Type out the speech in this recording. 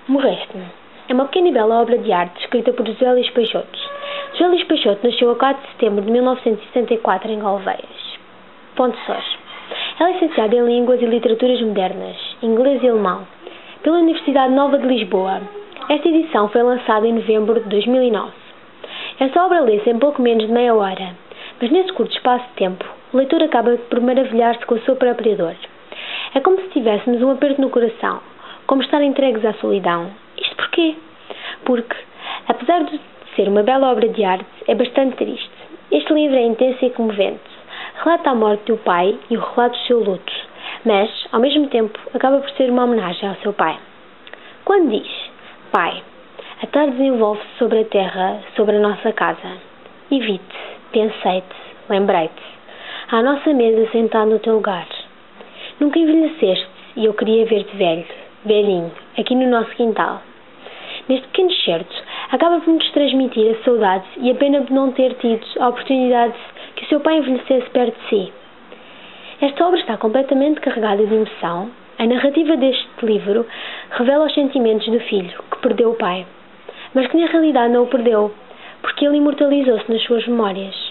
Morreste-me é uma pequena e bela obra de arte escrita por José Luís Peixoto. José Luís Peixoto nasceu a 4 de setembro de 1964 em Galveias. Ponte Sor. É licenciado em Línguas e Literaturas Modernas, Inglês e Alemão, pela Universidade Nova de Lisboa. Esta edição foi lançada em novembro de 2009. Esta obra lê-se em pouco menos de meia hora, mas nesse curto espaço de tempo, o leitor acaba por maravilhar-se com a sua própria dor. É como se tivéssemos um aperto no coração, como estar entregues à solidão. Isto porquê? Porque, apesar de ser uma bela obra de arte, é bastante triste. Este livro é intenso e comovente. Relata a morte do pai e o relato do seu luto, mas, ao mesmo tempo, acaba por ser uma homenagem ao seu pai. Quando diz: Pai, a tarde desenvolve-se sobre a terra, sobre a nossa casa. E vi-te, pensei-te, lembrei-te, à nossa mesa sentado no teu lugar. Nunca envelheceste e eu queria ver-te velho, velhinho, aqui no nosso quintal. Neste pequeno excerto, acaba por nos transmitir a saudade e a pena de não ter tido a oportunidade que o seu pai envelhecesse perto de si. Esta obra está completamente carregada de emoção. A narrativa deste livro revela os sentimentos do filho, que perdeu o pai, mas que na realidade não o perdeu, porque ele imortalizou-se nas suas memórias.